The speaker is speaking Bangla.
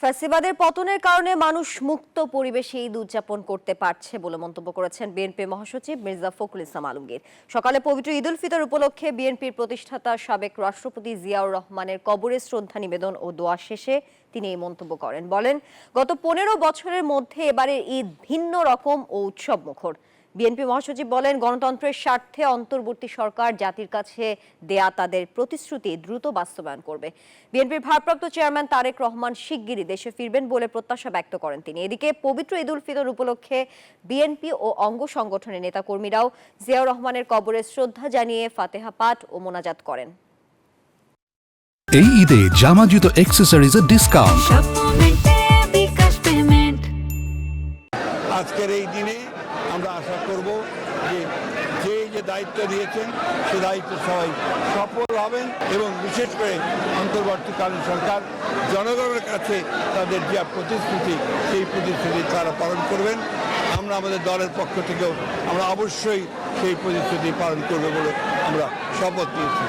ফ্যাসিবাদের পতনের কারণে মানুষ মুক্ত পরিবেশে ঈদ উদযাপন করতে পারছে বলে মন্তব্য করেছেন বিএনপি মহাসচিব মির্জা ফখরুল ইসলাম আলমগীর। সকালে পবিত্র ঈদ উল ফিতর উপলক্ষে বিএনপির প্রতিষ্ঠাতা সাবেক রাষ্ট্রপতি জিয়াউর রহমানের কবরে শ্রদ্ধা নিবেদন ও দোয়া শেষে তিনি এই মন্তব্য করেন। বলেন, গত ১৫ বছরের মধ্যে এবারের ঈদ ভিন্ন রকম ও উৎসব মুখর। বিএনপি মহাসচিব বলেন, গণতন্ত্রের স্বার্থে অন্তর্বর্তী সরকার জাতির কাছে দেয়া তাদের প্রতিশ্রুতি দ্রুত বাস্তবায়ন করবে। বিএনপির ভারপ্রাপ্ত চেয়ারম্যান তারেক রহমান শিগগিরই দেশে ফিরবেন বলে প্রত্যাশা ব্যক্ত করেন তিনি। এদিকে পবিত্র ঈদ উল ফিতর উপলক্ষে বিএনপি ও অঙ্গ সংগঠনের নেতাকর্মীরাও জিয়াউর রহমানের কবরে শ্রদ্ধা জানিয়ে ফাতেহা পাঠ ও মোনাজাত করেন। এই ঈদে জামা জুতো অ্যাকসেসরিজের ডিসকাউন্ট। আজকের এই দিনে আমরা আশা করব যে দায়িত্ব দিয়েছেন সে দায়িত্ব সবাই সফল হবেন এবং বিশেষ করে অন্তর্বর্তীকালীন সরকার জনগণের কাছে তাদের যে প্রতিশ্রুতি সেই প্রতিশ্রুতি তারা পালন করবেন। আমরা আমাদের দলের পক্ষ থেকেও আমরা অবশ্যই সেই প্রতিশ্রুতি পালন করব বলে আমরা শপথ নিয়েছি।